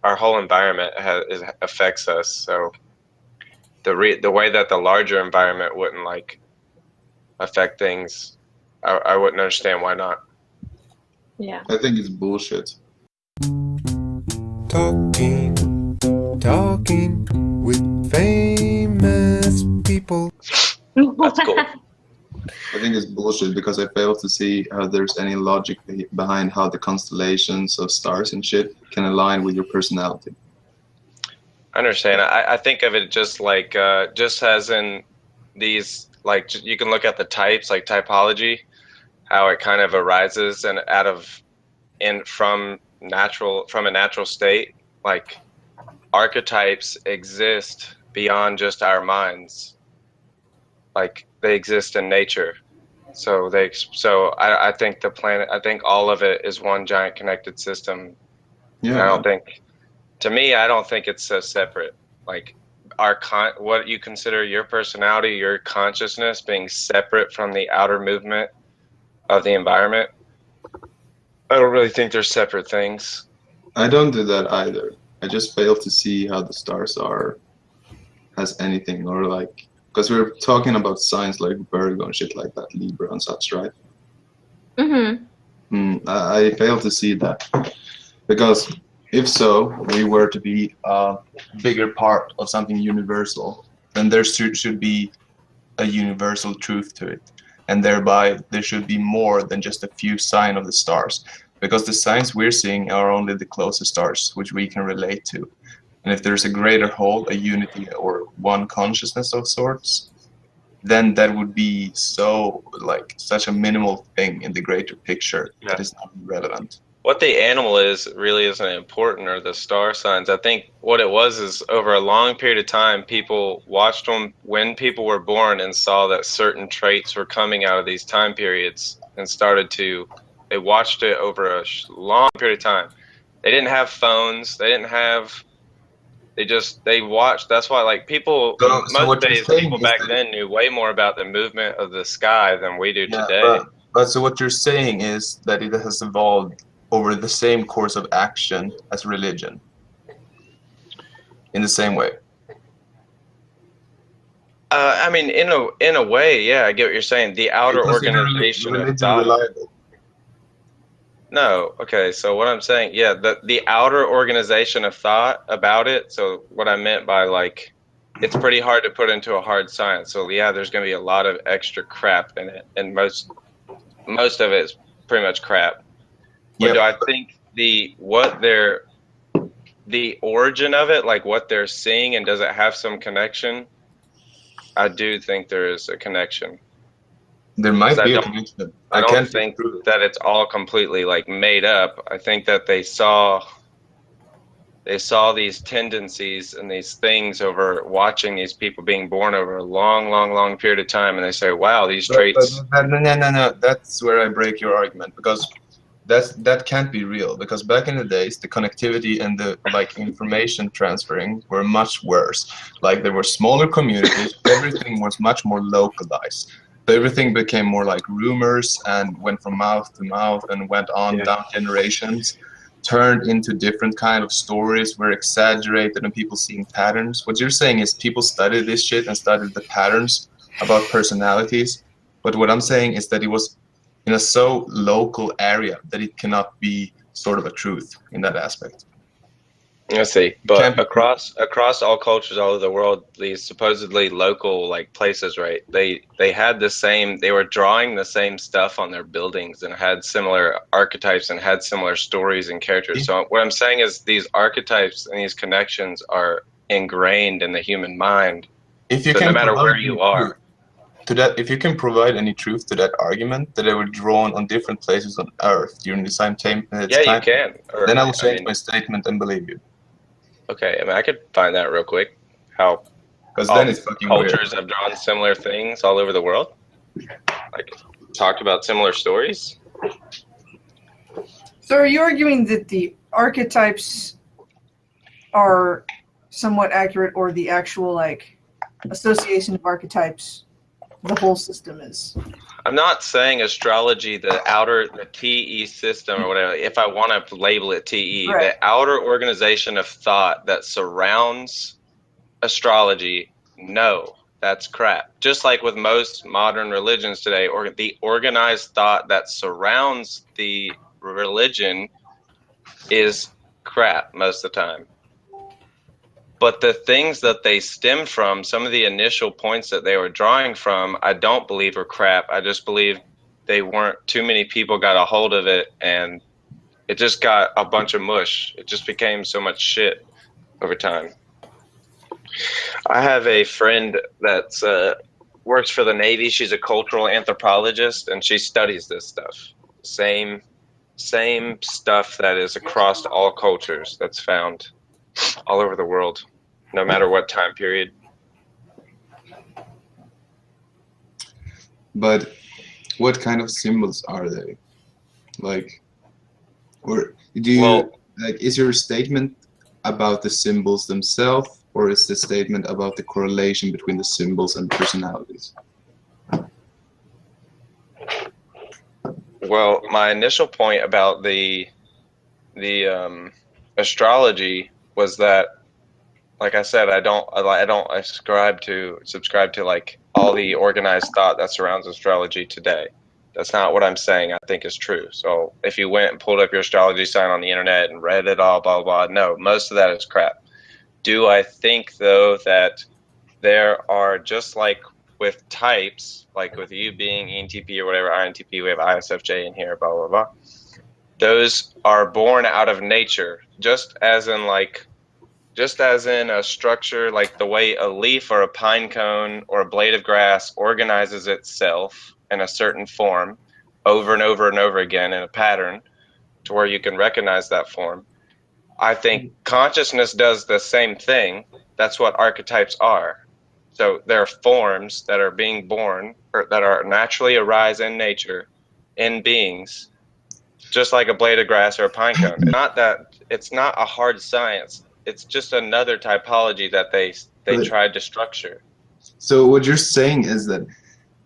our whole environment affects us. So the way that the larger environment wouldn't like affect things, I wouldn't understand why not. Yeah. I think it's bullshit. Talking with famous people. That's cool. I think it's bullshit because I fail to see how there's any logic behind how the constellations of stars and shit can align with your personality. I understand. I think of it just like just as in these, like, you can look at the types, like typology, how it kind of arises and from a natural state. Like, archetypes exist beyond just our minds. Like, they exist in nature. So I think the planet, I think all of it is one giant connected system. Yeah. I don't think it's so separate. Like, what you consider your personality, your consciousness being separate from the outer movement of the environment. I don't really think they're separate things. I don't do that either. I just fail to see how the stars has anything, or like, because we're talking about signs like Virgo and shit like that, Libra and such, right? I fail to see that, because if so, we were to be a bigger part of something universal, then there should be a universal truth to it, and thereby there should be more than just a few signs of the stars, because the signs we're seeing are only the closest stars which we can relate to. And if there's a greater whole, a unity, or one consciousness of sorts, then that would be such a minimal thing in the greater picture that is not relevant. What the animal is really isn't important, or the star signs. I think what it was is, over a long period of time, people watched them when people were born and saw that certain traits were coming out of these time periods, and they watched it over a long period of time. They didn't have phones. They watched. That's why, like, people, most days, people back then knew way more about the movement of the sky than we do today. But so what you're saying is that it has evolved over the same course of action as religion, in the same way. I mean, in a way, yeah, I get what you're saying. The outer organization of thought. Reliable? No, okay. So what I'm saying, yeah, the outer organization of thought about it. So what I meant by, like, it's pretty hard to put into a hard science. So yeah, there's going to be a lot of extra crap in it, and most of it is pretty much crap. But do I think the origin of it, like what they're seeing, and does it have some connection? I do think there is a connection. There might be a connection. I don't think that it's all completely, like, made up. I think that they saw these tendencies and these things over watching these people being born over a long, long, long period of time, and they say, wow, these traits. No. That's where I break your argument, because that can't be real, because back in the days the connectivity and the information transferring were much worse. Like, there were smaller communities, everything was much more localized. So everything became more like rumors and went from mouth to mouth and went on down generations, turned into different kind of stories, were exaggerated, and people seeing patterns. What you're saying is people studied this shit and studied the patterns about personalities, but what I'm saying is that it was in a so local area that it cannot be sort of a truth in that aspect. I see, but across all cultures all over the world, these supposedly local, like, places, right? They had the same. They were drawing the same stuff on their buildings and had similar archetypes and had similar stories and characters. So what I'm saying is these archetypes and these connections are ingrained in the human mind. If you so no matter where you are. To that, if you can provide any truth to that argument, that they were drawn on different places on Earth during the same time. You can. Then I will change my statement and believe you. Okay, I mean, I could find that real quick. Because then it's fucking cultures weird. have drawn similar things all over the world, like talked about similar stories. So are you arguing that the archetypes are somewhat accurate, or the actual, like, association of archetypes the whole system is. I'm not saying astrology, the TE system or whatever, if I want to label it TE, Right. the outer organization of thought that surrounds astrology, no, that's crap. Just like with most modern religions today, or the organized thought that surrounds the religion is crap most of the time. But the things that they stem from, some of the initial points that they were drawing from, I don't believe are crap. I just believe they weren't, too many people got a hold of it and it just got a bunch of mush. It just became so much shit over time. I have a friend that's works for the Navy. She's a cultural anthropologist and she studies this stuff. Same stuff that is across all cultures that's found all over the world, no matter what time period. But what kind of symbols are they? Like, or do you like? Is your statement about the symbols themselves, or is the statement about the correlation between the symbols and personalities? Well, my initial point about the astrology was that, like I said, I don't subscribe to like all the organized thought that surrounds astrology today. That's not what I'm saying I think is true. So if you went and pulled up your astrology sign on the internet and read it all, blah, blah, blah, no, most of that is crap. Do I think, though, that there are, just like with types, like with you being ENTP or whatever, INTP, we have ISFJ in here, blah, blah, blah. Those are born out of nature, just as in a structure, like the way a leaf or a pine cone or a blade of grass organizes itself in a certain form over and over and over again in a pattern to where you can recognize that form. I think consciousness does the same thing. That's what archetypes are. So they're forms that are being born or that are naturally arise in nature, in beings, just like a blade of grass or a pine cone. It's not a hard science. It's just another typology that they tried to structure. So what you're saying is that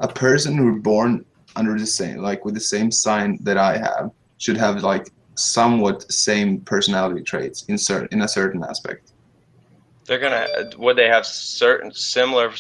a person who's born under the same, like with the same sign that I have, should have like somewhat same personality traits in a certain aspect. Would they have similar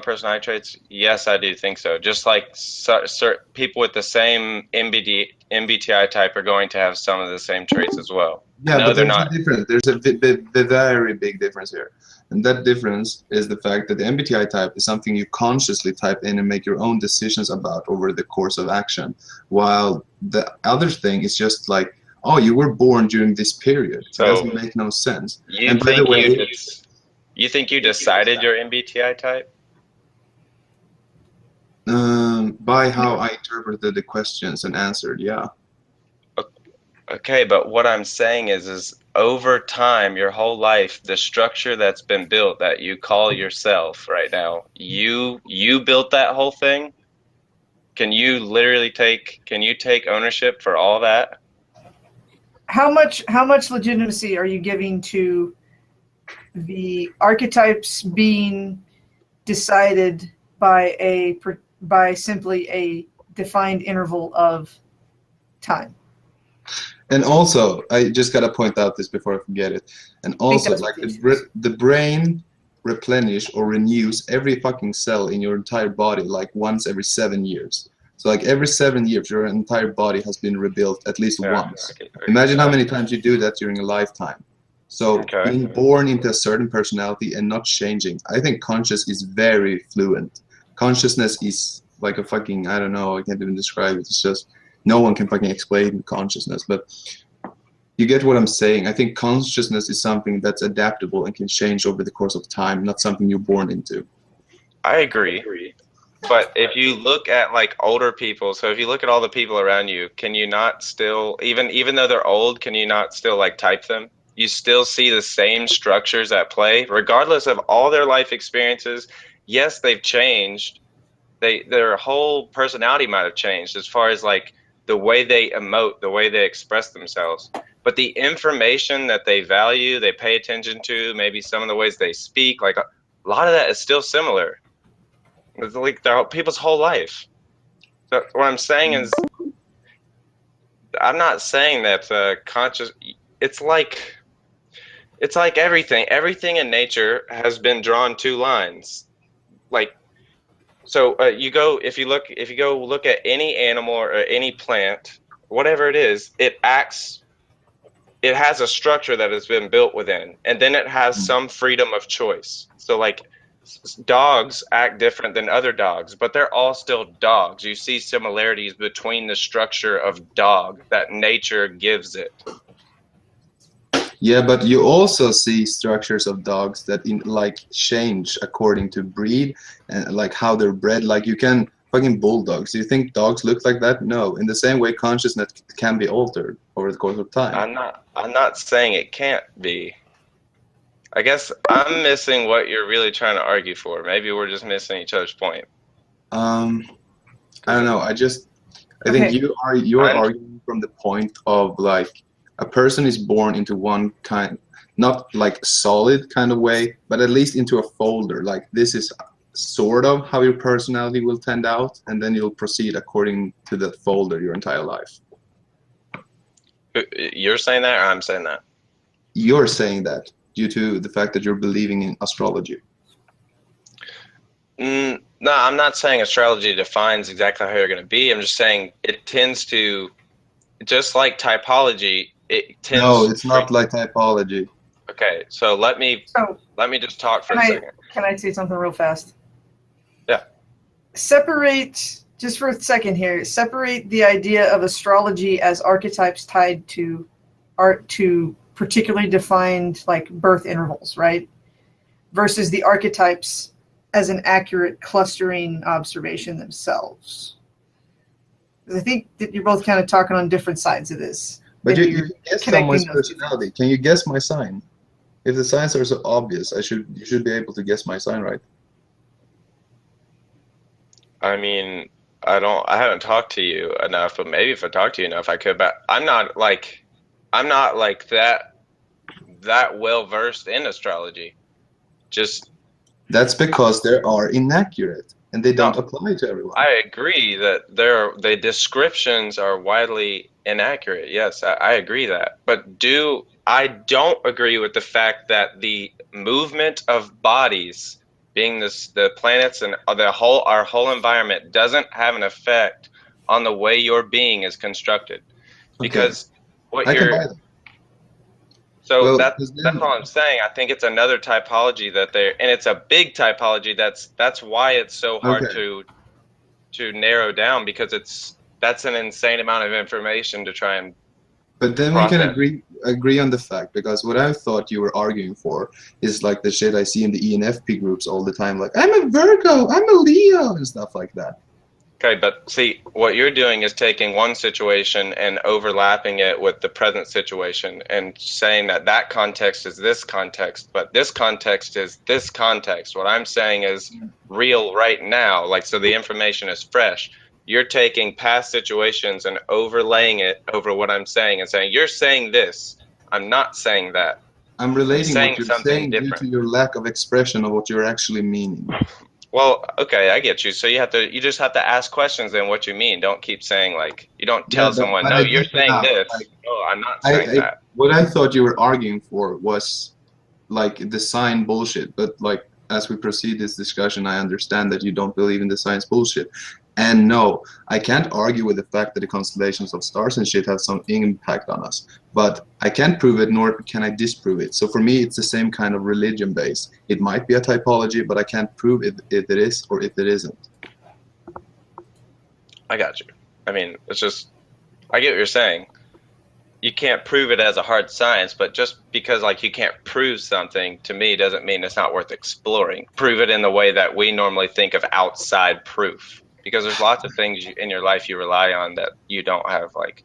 personality traits? Yes, I do think so. Just like certain people with the same MBTI type are going to have some of the same traits as well. Yeah, no, but they're there's not. a difference. There's a very big difference here. And that difference is the fact that the MBTI type is something you consciously type in and make your own decisions about over the course of action. While the other thing is just like, oh, you were born during this period. So it doesn't make no sense. You think you decided your MBTI type? By how I interpreted the questions and answered, yeah. Okay, but what I'm saying is over time, your whole life, the structure that's been built that you call yourself right now, you built that whole thing? Can you take ownership for all that? How much legitimacy are you giving to the archetypes being decided by simply a defined interval of time? And also, I just gotta point out this before I forget it. And also, like the brain replenish or renews every fucking cell in your entire body like once every 7 years. So like every 7 years, your entire body has been rebuilt at least once. Imagine how many times you do that during a lifetime. So being born into a certain personality and not changing, I think conscious is very fluent. Consciousness is like a fucking, I don't know, I can't even describe it. It's just, no one can fucking explain consciousness, but you get what I'm saying. I think consciousness is something that's adaptable and can change over the course of time, not something you're born into. I agree. But if you look at like older people, so if you look at all the people around you, can you not still, even though they're old, can you not still like type them? You still see the same structures at play, regardless of all their life experiences. Yes, they've changed. Their whole personality might have changed as far as like the way they emote, the way they express themselves. But the information that they value, they pay attention to, maybe some of the ways they speak, like a lot of that is still similar. It's like people's whole life. So what I'm saying is, I'm not saying that conscious. It's like it's like everything. Everything in nature has been drawn two lines. Like so, you go if you go look at any animal or any plant, whatever it is, it acts. It has a structure that has been built within, and then it has some freedom of choice. So like dogs act different than other dogs, but they're all still dogs. You see similarities between the structure of dog that nature gives it. Yeah, but you also see structures of dogs that like change according to breed and like how they're bred. Like you can fucking bulldogs. Do you think dogs look like that? No. In the same way, consciousness can be altered over the course of time. I'm not saying it can't be. I guess I'm missing what you're really trying to argue for. Maybe we're just missing each other's point. I don't know. I think Okay. you're arguing from the point of like a person is born into one kind, not like solid kind of way, but at least into a folder. Like this is sort of how your personality will tend out, and then you'll proceed according to that folder your entire life. You're saying that, or I'm saying that? You're saying that due to the fact that you're believing in astrology. No, I'm not saying astrology defines exactly how you're going to be. I'm just saying it tends to, just like typology, it tends. No, it's not like typology. Okay, so let me So just talk for a second. can I say something real fast? Yeah. Separate, just for a second here, separate the idea of astrology as archetypes tied to art to particularly defined like birth intervals, right? Versus the archetypes as an accurate clustering observation themselves. Because I think that you're both kind of talking on different sides of this. But Maybe you you're can guess connecting someone's those two personality. Can you guess my sign? If the signs are so obvious, you should be able to guess my sign, right? I mean, I haven't talked to you enough, but maybe if I talked to you enough, I could. But I'm not like that well versed in astrology. Just That's because they are inaccurate and they don't apply to everyone. I agree that the descriptions are widely inaccurate. Yes, I agree that. But I don't agree with the fact that the movement of bodies, being the planets and our whole environment, doesn't have an effect on the way your being is constructed. Because what I can buy you're them. so Well, that's all I'm saying. I think it's another typology and it's a big typology. That's why it's so hard to narrow down, because that's an insane amount of information to try and But then we process. can agree on the fact, because what I thought you were arguing for is like the shit I see in the ENFP groups all the time, like I'm a Virgo, I'm a Leo, and stuff like that. Okay, but see, what you're doing is taking one situation and overlapping it with the present situation and saying that context is this context, but this context is this context. What I'm saying is real right now, like, so the information is fresh. You're taking past situations and overlaying it over what I'm saying and saying, you're saying this. I'm not saying that. I'm relating saying what you're something saying due different. to your lack of expression of what you're actually meaning. Well, okay, I get you. So you just have to ask questions then what you mean. Don't keep saying like, you don't tell someone, no, you're saying this. Like, No, I'm not saying that. What I thought you were arguing for was like the sign bullshit, but like as we proceed this discussion, I understand that you don't believe in the science bullshit. And no, I can't argue with the fact that the constellations of stars and shit have some impact on us. But I can't prove it, nor can I disprove it. So for me, it's the same kind of religion base. It might be a typology, but I can't prove if it is or if it isn't. I got you. I mean, it's just, I get what you're saying. You can't prove it as a hard science, but just because like you can't prove something to me doesn't mean it's not worth exploring. Prove it in the way that we normally think of outside proof. Because there's lots of things in your life you rely on that you don't have, like.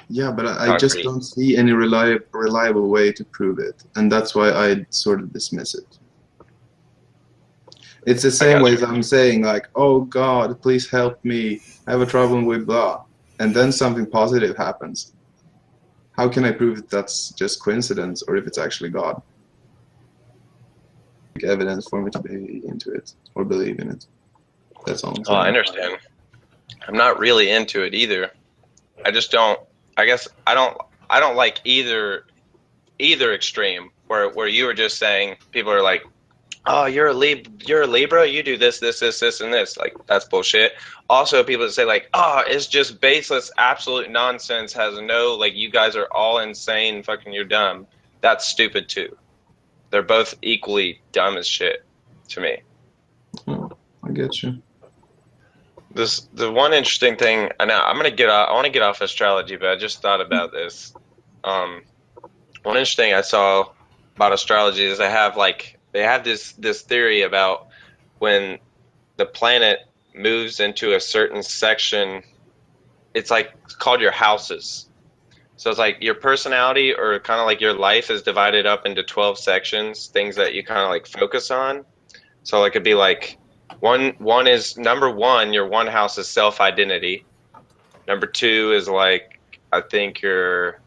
Yeah, but I just don't see any reliable way to prove it, and that's why I sort of dismiss it. It's the same way as I'm saying, like, oh God, please help me, I have a problem with blah, and then something positive happens. How can I prove that that's just coincidence or if it's actually God? evidence for me to be into it or believe in it. That's all I'm Oh, saying. I understand. I'm not really into it either. I just don't. I guess I don't like either extreme. Where you were just saying people are like, oh, you're a Libra, you do this, and this. Like, that's bullshit. Also, people that say like, oh, it's just baseless, absolute nonsense, has no, like, you guys are all insane, fucking, you're dumb. That's stupid too. They're both equally dumb as shit to me. Oh, I get you. The one interesting thing, I know I want to get off astrology, but I just thought about this. One interesting I saw about astrology is they have this theory about when the planet moves into a certain section, it's called your houses. So it's like your personality, or kind of like your life, is divided up into 12 sections, things that you kind of like focus on. So it could be like one is number one, your one house is self-identity. Number two is like, I think your,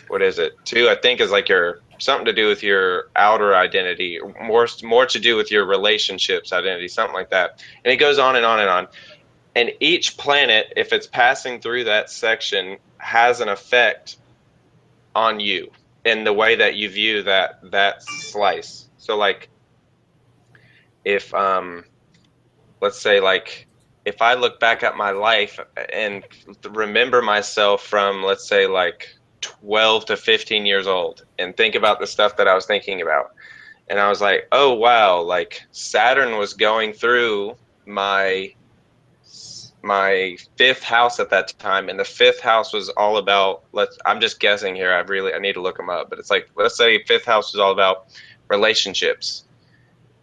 what is it? Two, I think, is like your something to do with your outer identity, more to do with your relationships identity, something like that. And it goes on and on and on. And each planet, if it's passing through that section, has an effect on you in the way that you view that slice. So like, if let's say, like, if I look back at my life and remember myself from, let's say, like 12 to 15 years old, and think about the stuff that I was thinking about, and I was like, oh wow, like Saturn was going through my fifth house at that time, and the fifth house was all about, I'm just guessing here, I need to look them up, but it's like, let's say fifth house was all about relationships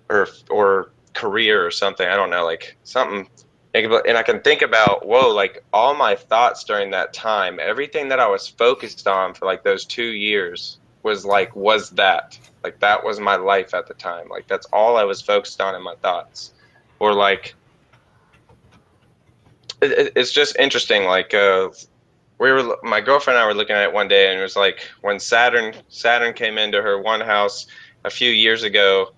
or career or something, I don't know, like something. And I can think about, whoa, like all my thoughts during that time, everything that I was focused on for like those 2 years was that was my life at the time. Like that's all I was focused on in my thoughts. Or like, it's just interesting. Like my girlfriend and I were looking at it one day, and it was like when Saturn came into her one house a few years ago.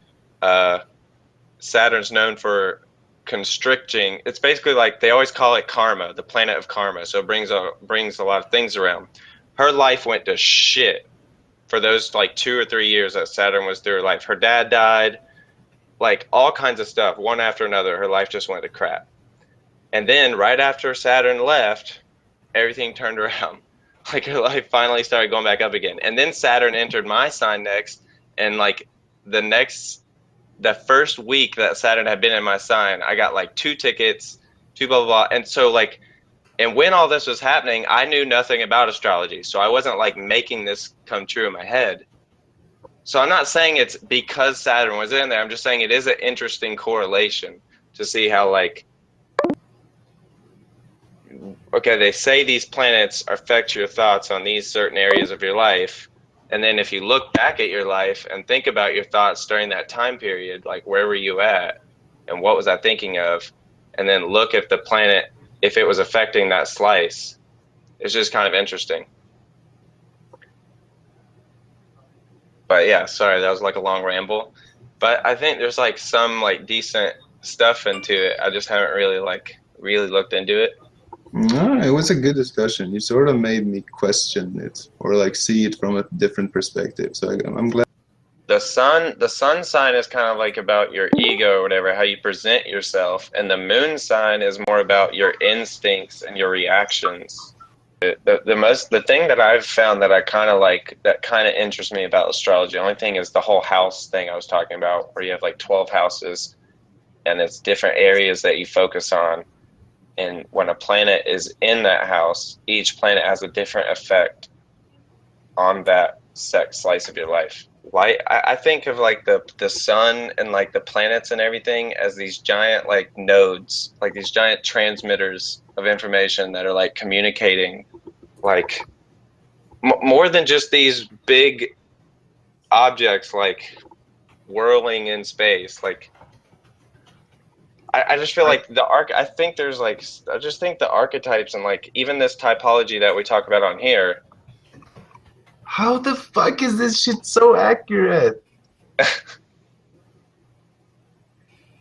Saturn's known for constricting. It's basically like, they always call it karma, the planet of karma. So it brings a lot of things around. Her life went to shit for those like 2 or 3 years that Saturn was through her life. Her dad died, like all kinds of stuff, one after another. Her life just went to crap. And then right after Saturn left, everything turned around. Like her life finally started going back up again. And then Saturn entered my sign next, and like the first week that Saturn had been in my sign, I got like 2 tickets, 2 blah, blah, blah. And so like, and when all this was happening, I knew nothing about astrology. So I wasn't like making this come true in my head. So I'm not saying it's because Saturn was in there. I'm just saying it is an interesting correlation to see how, like, okay, they say these planets affect your thoughts on these certain areas of your life. And then if you look back at your life and think about your thoughts during that time period, like where were you at and what was I thinking of? And then look at the planet, if it was affecting that slice. It's just kind of interesting. But yeah, sorry, that was like a long ramble. But I think there's like some like decent stuff into it. I just haven't really looked into it. No, it was a good discussion. You sort of made me question it, or like see it from a different perspective. So I'm glad. The sun sign is kind of like about your ego or whatever, how you present yourself, and the moon sign is more about your instincts and your reactions. The thing that I've found that I kind of like, that kind of interests me about astrology, the only thing is the whole house thing I was talking about, where you have like 12 houses and it's different areas that you focus on. And when a planet is in that house, each planet has a different effect on that slice of your life. I think of like the sun and like the planets and everything as these giant like nodes, like these giant transmitters of information that are like communicating, like more than just these big objects like whirling in space. Like I just feel like I think there's like, I just think the archetypes and like even this typology that we talk about on here. How the fuck is this shit so accurate?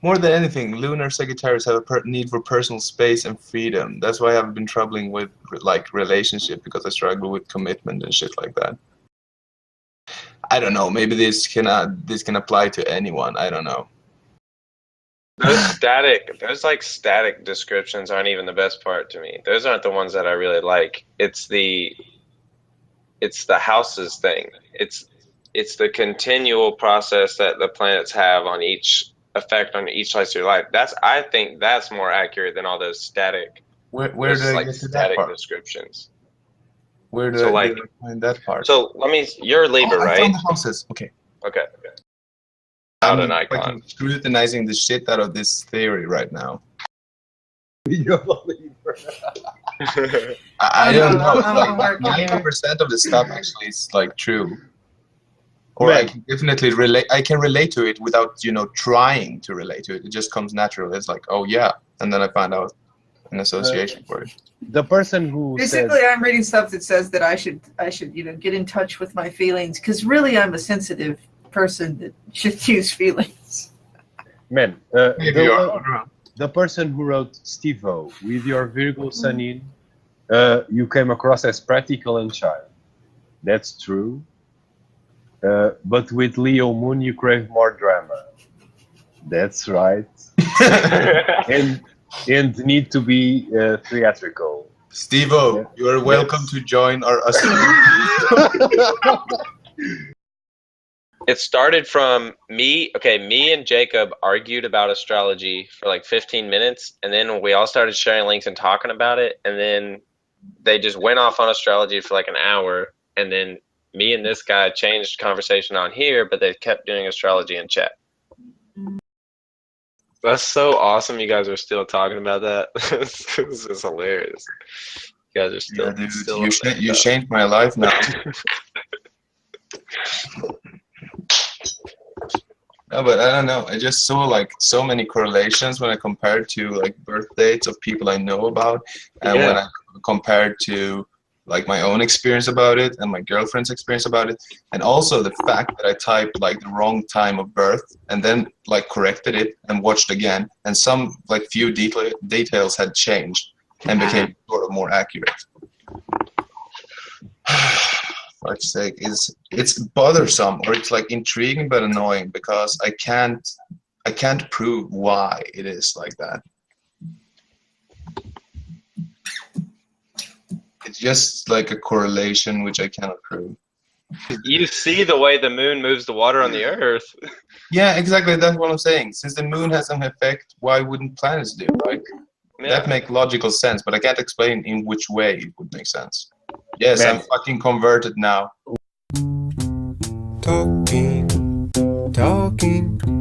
More than anything, lunar Sagittarius have a need for personal space and freedom. That's why I've been troubling with like relationship, because I struggle with commitment and shit like that. I don't know. Maybe this can apply to anyone. I don't know. Those like static descriptions aren't even the best part to me. Those aren't the ones that I really like. It's the houses thing. It's the continual process that the planets have on each effect on each slice of your life. I think that's more accurate than all those static, Where do I like get to that static part? descriptions. Where do So, I like, find that part? So you're a Libra, I right? found the houses. Okay. Okay. I'm Out an icon. fucking scrutinizing the shit out of this theory right now. You're a Libra. I don't know. I'm working Like, here. 90% of the stuff actually is like true. Or I can definitely relate. I can relate to it without, trying to relate to it. It just comes natural. It's like, oh yeah, and then I find out an association for it. The person who Basically, I'm reading stuff that says that I should get in touch with my feelings, because really I'm a sensitive person that should use feelings. Man, Maybe you are. the person who wrote Steve-O, with your Virgo Sun in, you came across as practical and shy. That's true. But with Leo Moon, you crave more drama. That's right. and need to be theatrical. Steve-O, you are welcome to join our astrology. It started from me and Jacob argued about astrology for like 15 minutes, and then we all started sharing links and talking about it, and then they just went off on astrology for like an hour, and then me and this guy changed conversation on here, but they kept doing astrology in chat. That's so awesome you guys are still talking about that. This is hilarious. You guys are still, Yeah, dude, still you changed my life now. No, but I don't know. I just saw like so many correlations when I compared to like birth dates of people I know about, and when I compared to like my own experience about it and my girlfriend's experience about it, and also the fact that I typed like the wrong time of birth and then like corrected it and watched again, and some like few details had changed and became sort of more accurate. For fuck's sake, it's bothersome, or it's like intriguing but annoying, because I can't prove why it is like that. It's just like a correlation which I cannot prove. You see the way the moon moves the water on the earth. Yeah, exactly. That's what I'm saying. Since the moon has an effect, why wouldn't planets do? Like that makes logical sense, but I can't explain in which way it would make sense. Yes, Man. I'm fucking converted now. Talking, talking.